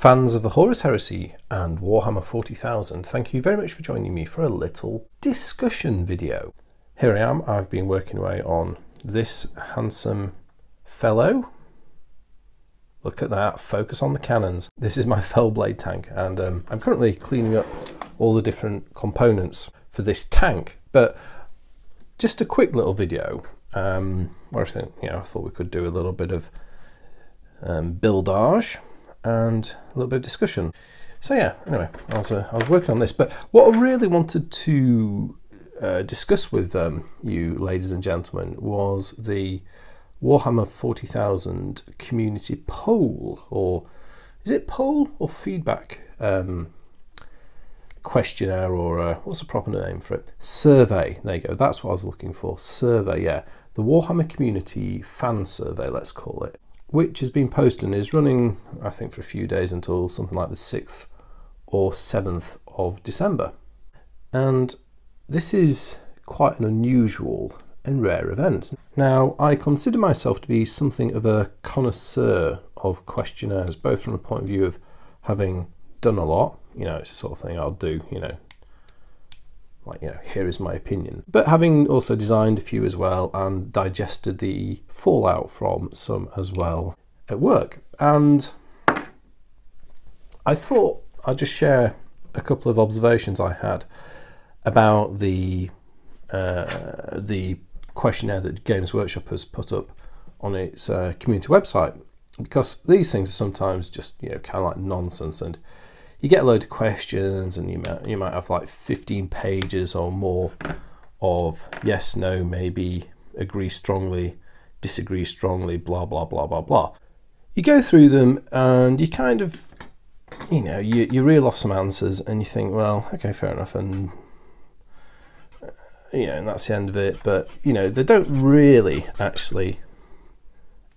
Fans of the Horus Heresy and Warhammer 40,000, thank you very much for joining me for a little discussion video. Here I am, I've been working away on this handsome fellow. Look at that, focus on the cannons. This is my Fellblade tank, and I'm currently cleaning up all the different components for this tank, but just a quick little video where I think, I thought we could do a little bit of buildage and a little bit of discussion. So yeah, anyway, I was working on this, but what I really wanted to discuss with you, ladies and gentlemen, was the Warhammer 40,000 community poll, or is it poll or feedback questionnaire, or what's the proper name for it? Survey. There you go. That's what I was looking for. Survey. Yeah, the Warhammer Community Fan Survey, let's call it, which has been posted and is running, I think, for a few days until something like the 6th or 7th of December. And this is quite an unusual and rare event. Now, I consider myself to be something of a connoisseur of questionnaires, both from the point of view of having done a lot, it's the sort of thing I'll do, here is my opinion, but having also designed a few as well and digested the fallout from some as well at work. And I thought I'd just share a couple of observations I had about the questionnaire that Games Workshop has put up on its community website, because these things are sometimes just kind of like nonsense, and you get a load of questions and you might have like 15 pages or more of yes, no, maybe, agree strongly, disagree strongly, blah blah blah blah blah. You go through them and you kind of you reel off some answers and you think, well, okay, fair enough, and and that's the end of it. But they don't really actually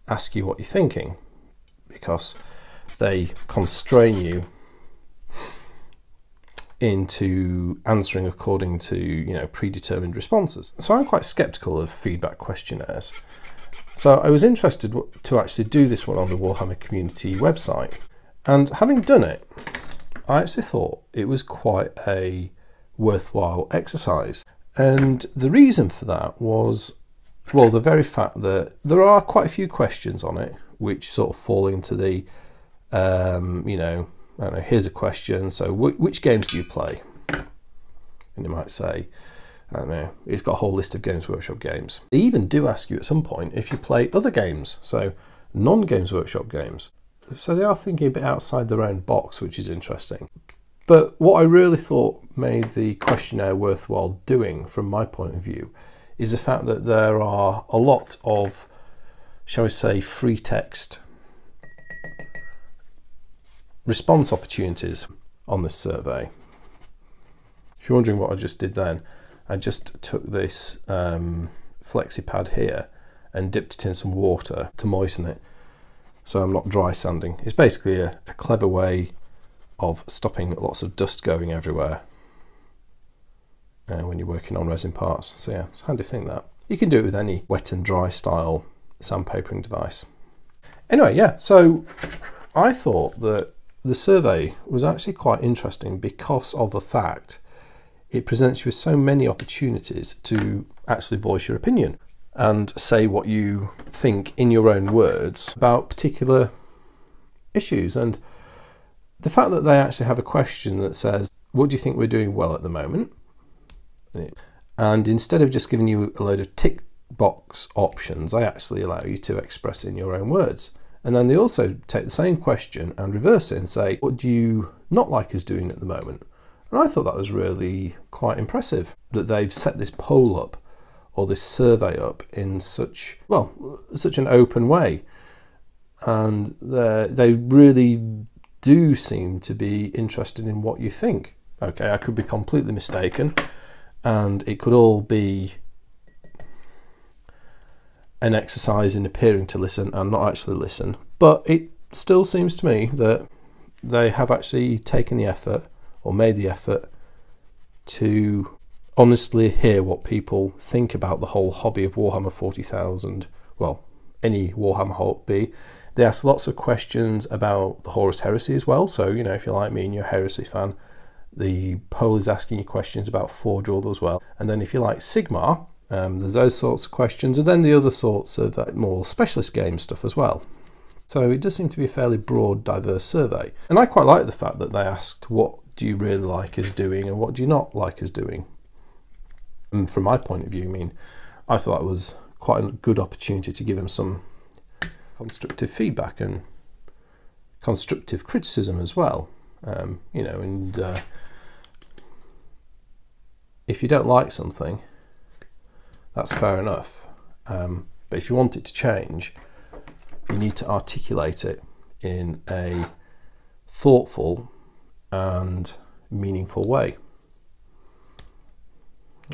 ask you what you're thinking, because they constrain you into answering according to predetermined responses. So I'm quite skeptical of feedback questionnaires. So I was interested to actually do this one on the Warhammer community website, and having done it, I actually thought it was quite a worthwhile exercise. And the reason for that was, well, the very fact that there are quite a few questions on it which sort of fall into the I don't know, here's a question, so which games do you play? And you might say, I don't know, it's got a whole list of Games Workshop games. They even do ask you at some point if you play other games, so non-Games Workshop games. So they are thinking a bit outside their own box, which is interesting. But what I really thought made the questionnaire worthwhile doing, from my point of view, is the fact that there are a lot of, shall we say, free text response opportunities on this survey. If you're wondering what I just did then, I just took this flexi pad here and dipped it in some water to moisten it, so I'm not dry sanding. It's basically a clever way of stopping lots of dust going everywhere when you're working on resin parts. So yeah, it's a handy thing that. You can do it with any wet and dry style sandpapering device. Anyway, yeah, so I thought that the survey was actually quite interesting because of the fact it presents you with so many opportunities to actually voice your opinion and say what you think in your own words about particular issues. And the fact that they actually have a question that says, what do you think we're doing well at the moment? And instead of just giving you a load of tick box options, they actually allow you to express it in your own words. And then they also take the same question and reverse it and say, what do you not like us doing at the moment? And I thought that was really quite impressive, that they've set this poll up, or this survey up, in such an open way. And they really do seem to be interested in what you think. Okay, I could be completely mistaken, and it could all be an exercise in appearing to listen and not actually listen, but it still seems to me that they have actually taken the effort, or made the effort, to honestly hear what people think about the whole hobby of Warhammer 40,000, well, any Warhammer hobby, They asked lots of questions about the Horus Heresy as well. So, you know, if you're like me and you're a Heresy fan, the poll is asking you questions about Forge World as well. And then if you like Sigmar, there's those sorts of questions, and then the other sorts of more specialist game stuff as well. So it does seem to be a fairly broad, diverse survey. And I quite like the fact that they asked, what do you really like us doing and what do you not like us doing? And from my point of view, I mean, I thought it was quite a good opportunity to give them some constructive feedback and constructive criticism as well. You know, and if you don't like something, that's fair enough. But if you want it to change, you need to articulate it in a thoughtful and meaningful way.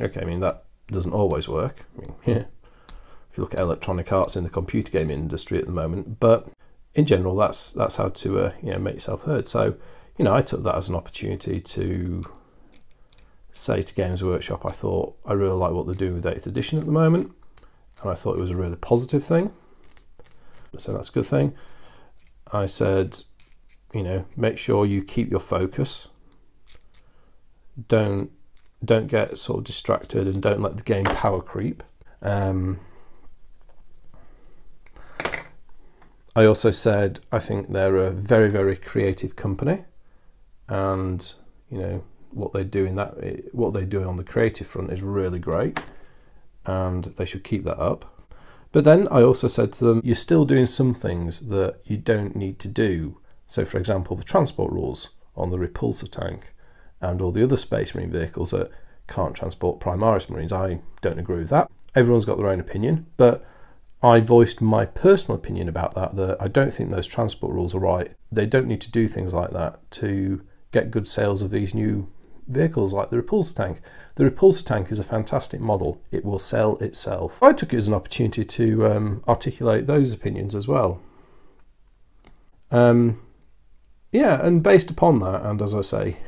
Okay, I mean, that doesn't always work. I mean, yeah, if you look at electronic arts in the computer game industry at the moment, but in general, that's how to you know, make yourself heard. So, you know, I took that as an opportunity to say to Games Workshop, I thought I really like what they're doing with 8th edition at the moment, and I thought it was a really positive thing. So that's a good thing. I said, you know, make sure you keep your focus. Don't get sort of distracted and don't let the game power creep. I also said I think they're a very, very creative company, and you know what they do on the creative front is really great, and they should keep that up. But then I also said to them, you're still doing some things that you don't need to do. So for example, the transport rules on the repulsor tank and all the other Space Marine vehicles that can't transport Primaris Marines, I don't agree with that. Everyone's got their own opinion, but I voiced my personal opinion about that I don't think those transport rules are right. They don't need to do things like that to get good sales of these new vehicles like the repulsor tank. The repulsor tank is a fantastic model. It will sell itself. I took it as an opportunity to articulate those opinions as well. Yeah, and based upon that, and as I say,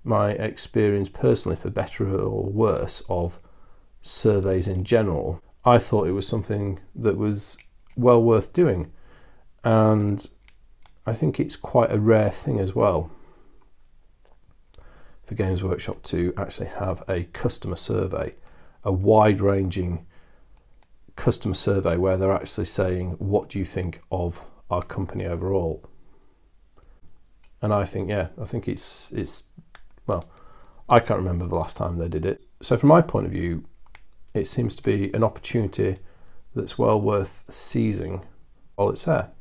my experience personally, for better or worse, of surveys in general, I thought it was something that was well worth doing. And I think it's quite a rare thing as well for Games Workshop to actually have a customer survey, a wide-ranging customer survey where they're actually saying, what do you think of our company overall? And I think, yeah, I think it's well, I can't remember the last time they did it. So from my point of view, it seems to be an opportunity that's well worth seizing while it's there.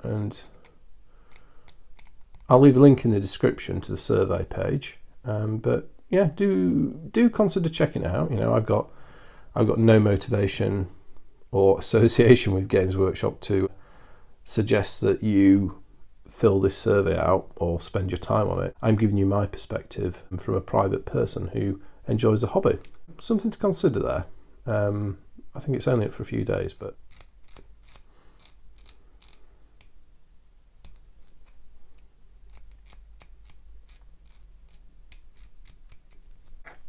And I'll leave a link in the description to the survey page. But yeah, do consider checking it out. You know, I've got no motivation or association with Games Workshop to suggest that you fill this survey out or spend your time on it. I'm giving you my perspective from a private person who enjoys the hobby. Something to consider there. I think it's only up for a few days, but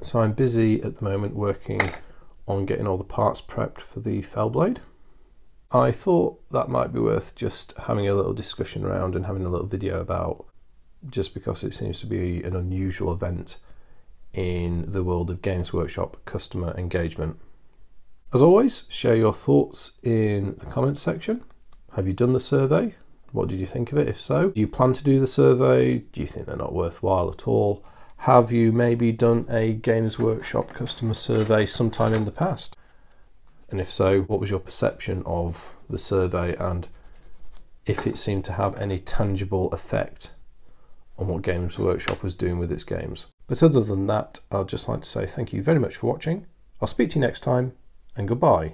so I'm busy at the moment working on getting all the parts prepped for the Fellblade. I thought that might be worth just having a little discussion around and having a little video about, just because it seems to be an unusual event in the world of Games Workshop customer engagement. As always, share your thoughts in the comments section. Have you done the survey? What did you think of it? If so, do you plan to do the survey? Do you think they're not worthwhile at all? Have you maybe done a Games Workshop customer survey sometime in the past? And if so, what was your perception of the survey and if it seemed to have any tangible effect on what Games Workshop was doing with its games? But other than that, I'd just like to say thank you very much for watching. I'll speak to you next time, and goodbye.